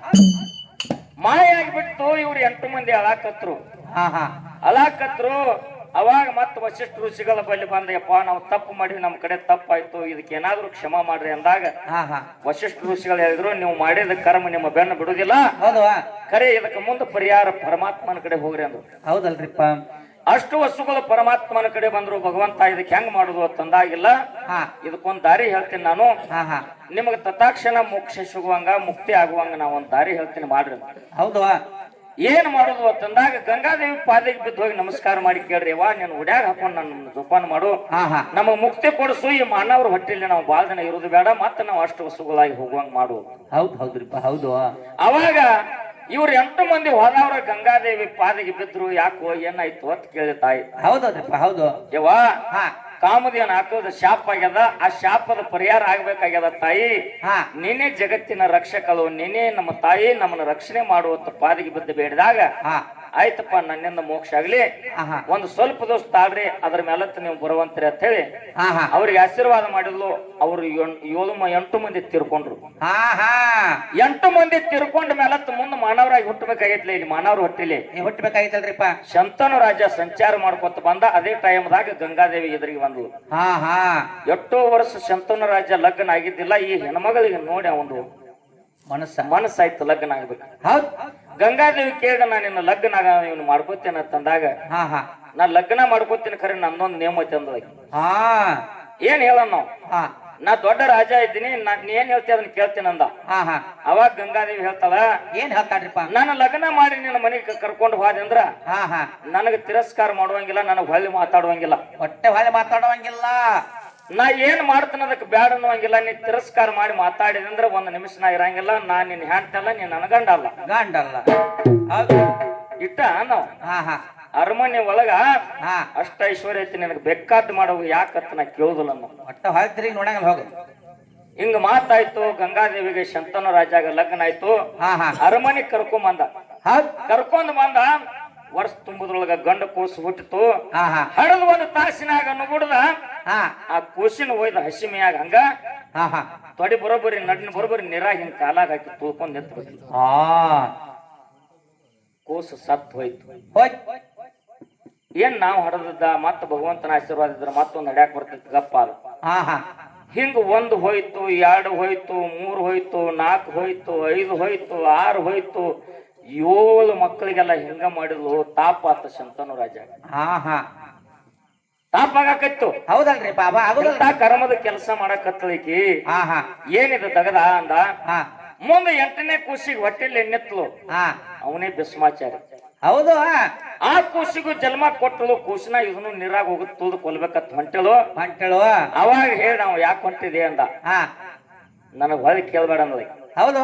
A: ಮಾಯ ಆಗಿಬಿಟ್ಟು. ಇವ್ರು 8 ಮಂದಿ ಅಳಾಕತ್ರು.
B: ಹಾ ಹಾ
A: ಅಳಾಕತ್ರು. ಅವಾಗ ಮತ್ತೆ ವಶಿಷ್ಠ ಋಷಿಗಳ ಬಳಿ ಬಂದಪ್ಪ, ನಾವು ತಪ್ಪು ಮಾಡಿ, ನಮ್ಮ ಕಡೆ ತಪ್ಪಾಯ್ತು, ಇದಕ್ಕೆ ಏನಾದ್ರು ಕ್ಷಮಾ ಮಾಡ್ರಿ ಅಂದಾಗ
B: ಹಾ ಹಾ
A: ವಶಿಷ್ಠ ಋಷಿಗಳು ಹೇಳಿದ್ರು, ನೀವು ಮಾಡಿದ ಕರ್ಮ ನಿಮ್ಮ ಬೆನ್ನು ಬಿಡುದಿಲ್ಲ,
B: ಹೌದು.
A: ಖರೆ ಇದಕ್ಕೆ ಮುಂದೆ ಪರಿಹಾರ ಪರಮಾತ್ಮನ ಕಡೆ ಹೋಗ್ರಿ ಅಂದ್ರು.
B: ಹೌದಲ್ರಿಪ್ಪ?
A: ಅಷ್ಟು ವಸ್ತುಗಳು ಪರಮಾತ್ಮನ ಕಡೆ ಬಂದ್ರು. ಭಗವಂತ ಇದಕ್ಕೆ ಹೆಂಗ್ ಮಾಡುದು ಅಂತಂದಾಗಿಲ್ಲ,
B: ಹಾ
A: ಇದಕ್ಕೊಂದ್ ದಾರಿ ಹೇಳ್ತೀನಿ ನಾನು,
B: ಹಾ ಹಾ
A: ನಿಮಗ ತತ್ಕ್ಷಣ ಮೋಕ್ಷ ಸಿಗುವಂಗ, ಮುಕ್ತಿ ಆಗುವಂಗ ನಾ ಒಂದ್ ದಾರಿ ಹೇಳ್ತೀನಿ ಮಾಡ್ರಿ ಅಂತ.
B: ಹೌದು.
A: ಏನ್ ಮಾಡುದು ಅಂತಂದಾಗ ಗಂಗಾದೇವಿ ಪಾದಿಗೆ ಬಿದ್ದು ಹೋಗಿ ನಮಸ್ಕಾರ ಮಾಡಿ ಕೇಳ್ರಿ, ವಾ ನೀನು ಉಡ್ಯಾಗ ಹಾಕೊಂಡು ನನ್ನ ಜೋಪಾನ ಮಾಡು,
B: ಹಾ ಹಾ
A: ನಮಗ್ ಮುಕ್ತಿ ಕೊಡಿಸು, ಈ ಮಾನವ್ರ ಹೊಟ್ಟಿಲಿ ನಾವು ಬಾಳ ದಿನ ಇರುದು ಬೇಡ, ಮತ್ತೆ ನಾವು ಅಷ್ಟು ವಸ್ತುಗಳಾಗಿ ಹೋಗುವಂಗ ಮಾಡು.
B: ಹೌದ್. ಹೌದ್ರಿಪ್ಪ? ಹೌದು.
A: ಅವಾಗ ಇವ್ರು 8 ಮಂದಿ ಹೋದವ್ರ ಗಂಗಾದೇವಿ ಪಾದಿಗೆ ಬಿದ್ರು. ಯಾಕೋ ಏನಾಯ್ತು ಅಂತ ಕೇಳಿ ತಾಯಿ.
B: ಹೌದೌದ್ರಿಪ್ಪ ಹೌದು.
A: ಯವ್ವ
B: ಹಾ
A: ಕಾಮದೇವನ್ ಹಾಕೋದು ಶಾಪ ಆಗ್ಯದ. ಆ ಶಾಪದ ಪರಿಹಾರ ಆಗ್ಬೇಕಾಗ್ಯದ ತಾಯಿ.
B: ಹಾ
A: ನೀನೇ ಜಗತ್ತಿನ ರಕ್ಷಕಳು, ನೀನೇ ನಮ್ಮ ತಾಯಿ, ನಮ್ಮನ್ನ ರಕ್ಷಣೆ ಮಾಡುವಂತ ಪಾದಿಗೆ ಬಿದ್ದು ಬೇಡಿದಾಗ
B: ಹಾ
A: ಆಯ್ತಪ್ಪ ನನ್ನಿಂದ ಮೋಕ್ಷ ಆಗ್ಲಿ,
B: ಆಹಾ.
A: ಒಂದು ಸ್ವಲ್ಪ ದಿವಸ ತಾಳ್ರಿ, ಅದ್ರ ಮೇಲತ್ತ ನೀವು ಬರುವಂತ್ರಿ ಅಂತ ಹೇಳಿ
B: ಹಾ ಹಾ
A: ಅವ್ರಿಗೆ ಆಶೀರ್ವಾದ ಮಾಡಿದ್ಲು. ಅವ್ರು 8 ಮಂದಿ ತೀರ್ಕೊಂಡ್ರು.
B: ಹಾ ಹಾ
A: 8 ಮಂದಿ ತೀರ್ಕೊಂಡ ಮೇಲತ್ತ ಮುಂದೆ ಮಾನವರಾಗಿ ಹುಟ್ಟಬೇಕಾಗಿತ್ಲಿ. ಇಲ್ಲಿ ಮಾನವ್ರ ಹುಟ್ಟಿಲಿ
B: ನೀವ್ ಹುಟ್ಟಬೇಕಾಗಿತ್ತಲ್ರಿಪ್ಪ.
A: ಶಂತನು ರಾಜ ಸಂಚಾರ ಮಾಡ್ಕೊತ ಬಂದ. ಅದೇ ಟೈಮ್ದಾಗ ಗಂಗಾದೇವಿ ಎದುರಿಗೆ ಬಂದ್ಲು.
B: ಹಾ ಹಾ
A: ಎಷ್ಟೋ ವರ್ಷ ಶಂತನು ರಾಜ ಲಗ್ನ ಆಗಿದ್ದಿಲ್ಲ. ಈ ಹೆಣ್ಮಗಳಿಗೆ ನೋಡಿ ಅವನು ಮನಸ್ಸಾಯ್ತು ಲಗ್ನ ಆಗ್ಬೇಕು.
B: ಹೌದ್
A: ಗಂಗಾದೇವಿ ಕೇಳಿದ, ನಾ ನಿನ್ನ ಲಗ್ನ ಇವನು ಮಾಡ್ಕೋತೇನೆ ಅಂತಂದಾಗ,
B: ಹಾ ಹಾ
A: ನಾ ಲಗ್ನ ಮಾಡ್ಕೋತೀನಿ ಖರೆ ನನ್ನೊಂದು ನೇಮ ಐತೆ ಅಂದ.
B: ಹಾ
A: ಏನ್ ಹೇಳ ನಾವು,
B: ಹಾ
A: ನಾ ದೊಡ್ಡ ರಾಜ ಇದ್ದೀನಿ, ನೀ ಏನ್ ಹೇಳ್ತಿ ಅದನ್ನ ಕೇಳ್ತೀನಿ ಅಂದ.
B: ಹಾ ಹಾ
A: ಅವಾಗ ಗಂಗಾದೇವಿ ಹೇಳ್ತಾಳ,
B: ಏನ್ ಹೇಳ್ತಾಡ್ರಿಪ್ಪ?
A: ನಾನು ಲಗ್ನ ಮಾಡಿ ನಿನ್ನ ಮನೆಗೆ ಕರ್ಕೊಂಡು ಹೋದೆ ಅಂದ್ರ
B: ಹಾ ಹಾ
A: ನನಗೆ ತಿರಸ್ಕಾರ ಮಾಡುವಂಗಿಲ್ಲ, ನನಗೆ ಹೊಳ್ಳಿ ಮಾತಾಡುವಂಗಿಲ್ಲ,
B: ಹೊಟ್ಟೆ ಹೊಳೆ ಮಾತಾಡುವಂಗಿಲ್ಲ.
A: ನಾ ಏನ್ ಮಾಡ್ತಾನ ಅದಕ್ಕೆ ಬ್ಯಾಡ ಅನ್ನುವಂಗಿಲ್ಲ. ನೀ ತಿರಸ್ಕಾರ ಮಾಡಿ ಮಾತಾಡಿದಂದ್ರ 1 ನಿಮಿಷ ನಾ ಇರಂಗಿಲ್ಲ. ನಾ ನಿನ್ ಹೆಂಡ್ತಲ್ಲ, ನೀನ್ ನನ್ನ ಗಂಡ ಅಲ್ಲ.
B: ಗಂಡಲ್ಲ. ಹೌದು.
A: ಇಟ್ಟ ನಾವು
B: ಹಾ ಹಾ
A: ಅರಮನೆ ಒಳಗ
B: ಹಾ
A: ಅಷ್ಟ ಐಶ್ವರ್ಯ ಐತಿ, ನಿನಗೆ ಬೇಕಾದ್ ಮಾಡವು ಯಾಕತ್ತ ನಾ ಕೇಳುದಿಲ್ಲ ನಾವು.
B: ಹೊಟ್ಟೆ ಹೊಳ್ತಿರಿ ನೋಡಂಗಲ್ಲ ಹೋಗು.
A: ಹಿಂಗ ಮಾತಾಯ್ತು. ಗಂಗಾದೇವಿಗೆ ಶಂತನು ರಾಜಾಗ ಲಗ್ನ ಆಯ್ತು.
B: ಹಾ ಹಾ
A: ಅರಮನೆ ಕರ್ಕೊಂಡ್
B: ಹೌದ್.
A: ಬಂದ ವರ್ಷ ತುಂಬುದ್ರೊಳಗ ಗಂಡ ಕೂಸು ಹುಟ್ಟಿತು.
B: ಹಾ ಹಾ
A: ಹಡದ್ 1 ತಾಸಿನಾಗ ನುಗುಡ್ದ
B: ಹಾ
A: ಆ ಕೂಸಿನ ಒಯ್ದ ಹಸಿಮೆಯಾಗ ಹಂಗ
B: ಹಾ ಹಾ
A: ತೊಡಿ ಬರೋಬ್ಬರಿ ನಡ್ನ ಬರೋಬ್ಬರಿ ನೀರಾಗ ಹಿಂಗ ಕಾಲಾಗ ಹಾಕಿ ತುಳ್ಕೊಂಡ್ ನಿಂತು
B: ಹಾ
A: ಕೂಸು ಸತ್ ಹೋಯ್ತು.
B: ಹೋಯ್
A: ಏನ್ ನಾವು ಹಡದದ್ದ ಮತ್ತ ಭಗವಂತನ ಆಶೀರ್ವಾದ ಇದ್ರ ಮತ್ತೊಂದು ನಡ್ಯಾಕ್ ಬರ್ತೈತಿ ಗಪ್ಪ ಅದು.
B: ಹಾ ಹಾ
A: ಹಿಂಗ 1 ಹೋಯ್ತು, 2 ಹೋಯ್ತು, 3 ಹೋಯ್ತು, 4 ಹೋಯ್ತು, 5 ಹೋಯ್ತು, 6 ಹೋಯ್ತು, 7 ಮಕ್ಕಳಿಗೆಲ್ಲ ಹಿಂಗ ಮಾಡಿದ್ಲು. ತಾಪ ಆತ ಶಂತನು ರಾಜ.
B: ಹಾ ಹಾ
A: ತಾಪ ಆಗಾಕತ್ತು.
B: ಹೌದಲ್ರಿ ಬಾಬಾ ಆಗುದಲ್ಲ.
A: ಕರ್ಮದ ಕೆಲಸ ಮಾಡಕತ್ತಲಿಕ್ಕಿ
B: ಹಾ ಹಾ
A: ಏನಿದೆ ತಗದ ಅಂದ.
B: ಹಾ
A: ಮುಂದೆ 8ನೇ ಕೂಸಿಗೆ ಹೊಟ್ಟೆಲಿ ಎಣ್ಣೆತ್ಲು.
B: ಹಾ
A: ಅವನೇ ಭೀಷ್ಮಾಚಾರಿ.
B: ಹೌದು.
A: ಆ ಕೂಸಿಗೂ ಜನ್ಮ ಕೊಟ್ಟಳು. ಕೂಸಿನ ಇದನ್ನು ನೀರಾಗ ಹೋಗುದು ತುಳ್ದು ಕೊಲ್ಬೇಕತ್ ಹೊಂಟಳು.
B: ಹೊಂಟಳು.
A: ಅವಾಗ ಹೇಳಿ ನಾವು ಯಾಕೆ ಹೊಂಟಿದೆ ಅಂದ.
B: ಹಾ
A: ನನಗ್ ಹೊಳಿ ಕೇಳ್ಬೇಡ ಅಂದ.
B: ಹೌದು.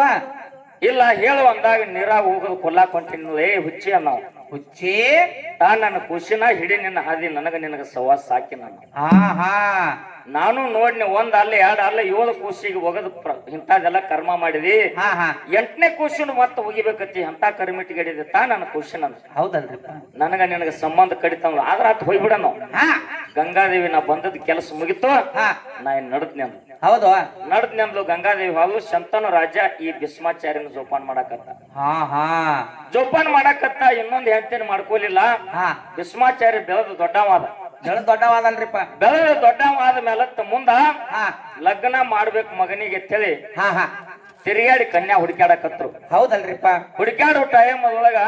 A: ಇಲ್ಲ ಹೇಳು ಅಂದಾಗ ನೀರಾಗ ಹೋಗೋದು ಕೊಲ್ಲಾಕ್ ಹೊಂಟಿನ ಹುಚ್ಚಿ ನಾವು
B: ಹುಚ್ಚಿ.
A: ನನ್ನ ಖುಷಿನ ಹಿಡಿ ನಿನ್ನ ಹಾದಿ, ನಿನಗ ಸವಾಸ ಸಾಕಿ ನಾನು.
B: ಹಾ ಹಾ
A: ನಾನು ನೋಡ್ನಿ 1 ಅಲ್ಲ 2 ಅಲ್ಲ 7 ಕೂಸಿಗೆ ಹೋಗದ್ ಇಂಥದೆಲ್ಲ ಕರ್ಮ ಮಾಡಿದಿ.
B: ಹಾ ಹಾ
A: 8ನೇ ಕೂಸಿನ ಮತ್ತೆ ಹೋಗಿಬೇಕತ್ತಿ ಅಂತ ಕರ್ಮಿಟ್ಟಿಗೆ ಹಿಡಿದಿ ನನ್ನ ಖುಷಿನ.
B: ಹೌದಲ್ರಿಪ್ಪ.
A: ನಿನಗ ಸಂಬಂಧ ಕಡಿತಾವ ಆದ್ರ ಆತ್ ಹೋಗ್ಬಿಡ ನಾವು.
B: ಹಾ
A: ಗಂಗಾದೇವಿ ನಾ ಬಂದದ್ ಕೆಲಸ ಮುಗಿತು.
B: ಹಾ
A: ನಾ ಏನ್ ನಡದ್ನಿ ಅಂದ.
B: ಹೌದು.
A: ನಡದ್ನಿ ಅಂದ್ಲು ಗಂಗಾದೇವಿ. ಹಾಲು ಶಂತನು ರಾಜ ಈ ಭೀಷ್ಮಾಚಾರ್ಯನ ಜೋಪಾನ ಮಾಡಾಕತ್ತ.
B: ಹಾ ಹಾ
A: ಜೋಪಾನ ಮಾಡಾಕತ್ತ. ಇನ್ನೊಂದ್ ಹೆಂಡತಿನ ಮಾಡ್ಕೊಲಿಲ್ಲ.
B: ಹಾ
A: ಭೀಷ್ಮಾಚಾರ್ಯ ಬೆಳೆದು ದೊಡ್ಡವಾದ.
B: ದೊಡ್ಡವಾದಲ್ರಿಪ್ಪ.
A: ಬೆಳೆದು ದೊಡ್ಡವಾದ ಮೇಲತ್ತ ಮುಂದ
B: ಹಾ
A: ಲಗ್ನ ಮಾಡ್ಬೇಕು ಮಗನಿಗೆ ಅಂತೇಳಿ
B: ಹಾ ಹಾ
A: ತಿರುಗಾಡಿ ಕನ್ಯಾ ಹುಡುಕ್ಯಾಡಕತ್ರು.
B: ಹೌದಲ್ರಿಪ್ಪ.
A: ಹುಡುಕ್ಯಾಡೋ ಟೈಮ್ ಒಳಗ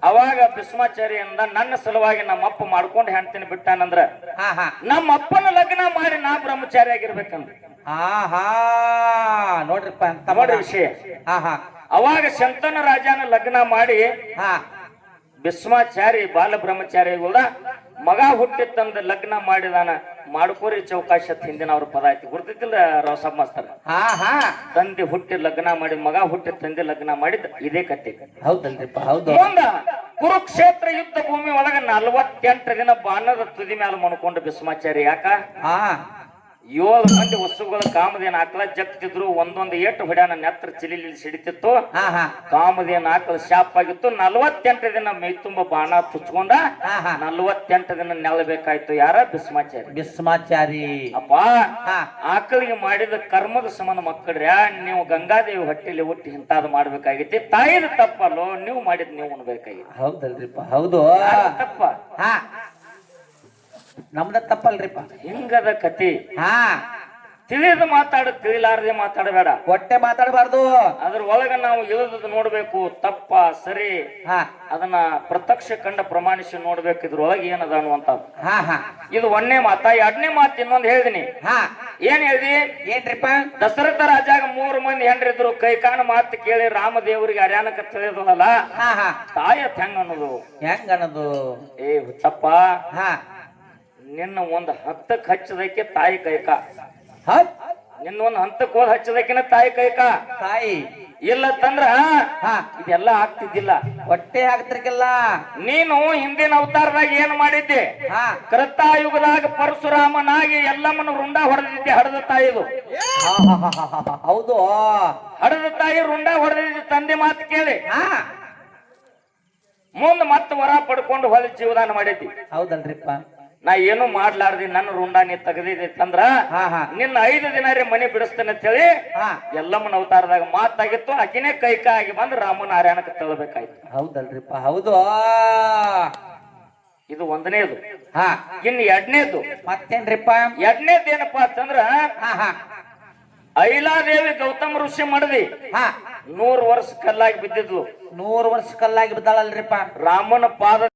A: ಅವಾಗ ಭೀಷ್ಮಾಚಾರ್ಯ ಅಂದ, ನನ್ನ ಸಲುವಾಗಿ ನಮ್ಮಪ್ಪ ಮಾಡ್ಕೊಂಡು ಹೆಣ್ತೀನಿ ಬಿಟ್ಟಾನಂದ್ರ
B: ಹಾ ಹಾ
A: ನಮ್ಮ ಅಪ್ಪನ ಲಗ್ನ ಮಾಡಿ ನಾ ಬ್ರಹ್ಮಚಾರಿ ಆಗಿರ್ಬೇಕಂದ್ರ.
B: ಹಾ ಹಾ ನೋಡ್ರಿಪ್ಪ ಅಂತ
A: ನೋಡ್ರಿ ವಿಷಯ.
B: ಹಾ ಹಾ
A: ಅವಾಗ ಶಂತನು ರಾಜನ ಲಗ್ನ ಮಾಡಿ
B: ಹಾ
A: ಭೀಷ್ಮಾಚಾರಿ ಬಾಲ ಬ್ರಹ್ಮಚಾರಿಗಳ ಮಗ ಹುಟ್ಟಿತ್ತಂದ ಲಗ್ನ ಮಾಡಿದಾನ. ಮಾಡ್ಕೋರಿ ಚೌಕಾಶ ಹಿಂದಿನ ಅವ್ರ ಪದ ಐತಿ ಗುರ್ತೈತಿಲ್ಲ ರಾವ್ ಮಾಸ್ತರ್.
B: ಹಾ ಹಾ
A: ತಂದೆ ಹುಟ್ಟಿ ಲಗ್ನ ಮಾಡಿ ಮಗ ಹುಟ್ಟಿ ತಂದೆ ಲಗ್ನ ಮಾಡಿದ ಇದೇ ಕತೆ.
B: ಹೌದಲ್ರಿಪ್ಪ. ಹೌದು.
A: ಮುಂದ ಕುರುಕ್ಷೇತ್ರ ಯುದ್ಧ ಭೂಮಿ ಒಳಗ 48 ದಿನ ಬಾಣದ ತುದಿ ಮೇಲೆ ಮಣ್ಕೊಂಡು ಭೀಷ್ಮಾಚಾರಿ. ಯಾಕ
B: ಹಾ
A: 7 ಮಂದಿ ವಸ್ತುಗಳ ಕಾಮದೇನ ಆಕಳ ಜಗ್ತಿದ್ರು. ಒಂದೊಂದು ಏಟು ಹೊಡ್ಯಾನ ನೆತ್ರ ಚಿಲಿಲಿ ಸಿಡಿತಿತ್ತು.
B: ಹಾ ಹಾ
A: ಕಾಮದೇನ ಆಕಳ ಶಾಪ್ ಆಗಿತ್ತು. 48 ದಿನ ಮೈ ತುಂಬ ಬಾಣ ಚುಚ್ಕೊಂಡ.
B: ಹಾ ಹಾ
A: 48 ದಿನ ನೆಲಬೇಕಾಯ್ತು. ಯಾರ ಭೀಷ್ಮಾಚಾರಿ.
B: ಭೀಷ್ಮಾಚಾರಿ.
A: ಅಪ್ಪ
B: ಹಾ
A: ಆಕಳಿಗೆ ಮಾಡಿದ ಕರ್ಮದ ಸಂಬಂಧ ಮಕ್ಕಳ್ರ ನೀವು ಗಂಗಾದೇವಿ ಹೊಟ್ಟೆಲಿ ಹುಟ್ಟಿ ಇಂತಾದ್ ಮಾಡ್ಬೇಕಾಗಿತ್ತು. ತಾಯಿದ ತಪ್ಪಲ್ಲೋ, ನೀವು ಮಾಡಿದ್ ನೀವು ಉಣ್ಬೇಕಾಗಿತ್ತು.
B: ಹೌದಲ್ರಿಪ್ಪ. ಹೌದು.
A: ತಪ್ಪ.
B: ಹಾ ನಮ್ದ ತಪ್ಪಲ್ರಿಪ್ಪ.
A: ಹಿಂಗದ ಕತಿ.
B: ಹಾ
A: ತಿಳಿದ ಮಾತಾಡ, ತಿಳಿಲಾರದೆ ಮಾತಾಡಬೇಡ.
B: ಹೊಟ್ಟೆ ಮಾತಾಡಬಾರ್ದು.
A: ಅದ್ರ ಒಳಗ ನಾವು ಇಳಿದು ನೋಡ್ಬೇಕು. ತಪ್ಪ ಸರಿ
B: ಹಾ
A: ಅದನ್ನ ಪ್ರತ್ಯಕ್ಷ ಕಂಡ ಪ್ರಮಾಣಿಸಿ ನೋಡ್ಬೇಕು. ಇದ್ರೊಳಗೆ ಏನದ ಅನ್ನುವಂತ.
B: ಹಾ ಹಾ
A: ಇದು 1ನೇ ಮಾತ. 2ನೇ ಮಾತು ಇನ್ನೊಂದು ಹೇಳಿದಿನಿ.
B: ಹಾ
A: ಏನ್ ಹೇಳ್ದಿ?
B: ಏನ್ರಿಪ್ಪ?
A: ದಶರಥ ರಾಜಾಗ 3 ಮಂದಿ ಹೆಂಡ್ರಿದ್ರು. ಕೈಕಾನ ಮಾತು ಕೇಳಿ ರಾಮದೇವರಿಗೆ ಅರ್ಯಾನಕ ತಿಳಿದಲ್ಲ.
B: ಹಾ ಹಾ
A: ತಾಯತ್ ಹೆಂಗ ಅನ್ನೋದು.
B: ಹೆಂಗ ಅನ್ನೋದು?
A: ಏ ಹುಚ್ಚಪ್ಪ,
B: ಹಾ
A: ನಿನ್ನ ಒಂದು ಹಂತಕ್ಕೆ ಹಚ್ಚದಕ್ಕೆ ತಾಯಿ ಕೈಕ.
B: ಹತ್
A: ನಿನ್ನ ಒಂದು ಹಂತಕ್ಕೆ ಹೋದ್ ಹಚ್ಚದಕ್ಕಿನ ತಾಯಿ ಕೈಕ.
B: ತಾಯಿ
A: ಇಲ್ಲ ತಂದ್ರ
B: ಹಾ
A: ಇದೆಲ್ಲ ಆಗ್ತಿದ್ದಿಲ್ಲ.
B: ಹೊಟ್ಟೆ ಹಾಕ್ತಿರ್ಕಿಲ್ಲ.
A: ನೀನು ಹಿಂದಿನ ಅವತಾರದಾಗ ಏನ್ ಮಾಡಿದ್ದೆ?
B: ಹಾ
A: ಕೃತಾಯುಗದಾಗ ಪರಶುರಾಮನಾಗಿ ಎಲ್ಲಮ್ಮನ ರುಂಡ ಹೊಡೆದಿದ್ದೆ. ಹಡದ ತಾಯಿದು
B: ಹೌದು.
A: ಹಡದ ತಾಯಿ ರುಂಡ ಹೊಡೆದಿದ್ದೆ. ತಂದೆ ಮಾತು ಕೇಳಿ
B: ಹಾ
A: ಮುಂದ್ ಮತ್ತ ವರ ಪಡ್ಕೊಂಡು ಹೊಲ ಜೀವದಾನ ಮಾಡಿದ್ದಿ.
B: ಹೌದಲ್ರಿಪ್ಪ.
A: ನಾ ಏನು ಮಾಡ್ಲಾರ್ದಿ ನನ್ನ ರುಂಡ ನೀ ತೆಗದಿತ್ತಂದ್ರ
B: ಹಾ ಹಾ
A: ನಿನ್ನ 5 ದಿನ ಮನೆ ಬಿಡಿಸ್ತೇನೆ ಅಂತ ಹೇಳಿ
B: ಹಾ
A: ಎಲ್ಲಮ್ಮನ ಅವತಾರದಾಗ ಮಾತಾಗಿತ್ತು. ಆಕಿನೇ ಕೈಕಾಗಿ ಬಂದು ರಾಮನ ಹಾರ್ಯಾಣಕ್ಕೆ ತಳ್ಳಬೇಕಾಯ್ತು.
B: ಹೌದಲ್ರಿಪ್ಪ. ಹೌದು.
A: ಇದು ಒಂದನೇದು.
B: ಹಾ
A: ಇನ್ನು ಎರಡನೇದು
B: ಮತ್ತೇನ್ರಿಪ್ಪ?
A: ಎರಡನೇದು ಏನಪ್ಪಾ ಅಂತಂದ್ರ
B: ಹಾ ಹಾ
A: ಐಲಾದೇವಿ ಗೌತಮ ಋಷಿ ಮಾಡದಿ
B: ಹಾ
A: 100 ವರ್ಷ ಕಲ್ಲಾಗಿ ಬಿದ್ದಿದ್ಲು.
B: 100 ವರ್ಷ ಕಲ್ಲಾಗಿ ಬಿದ್ದಾಳಲ್ರಿಪ್ಪ.
A: ರಾಮನ ಪಾದ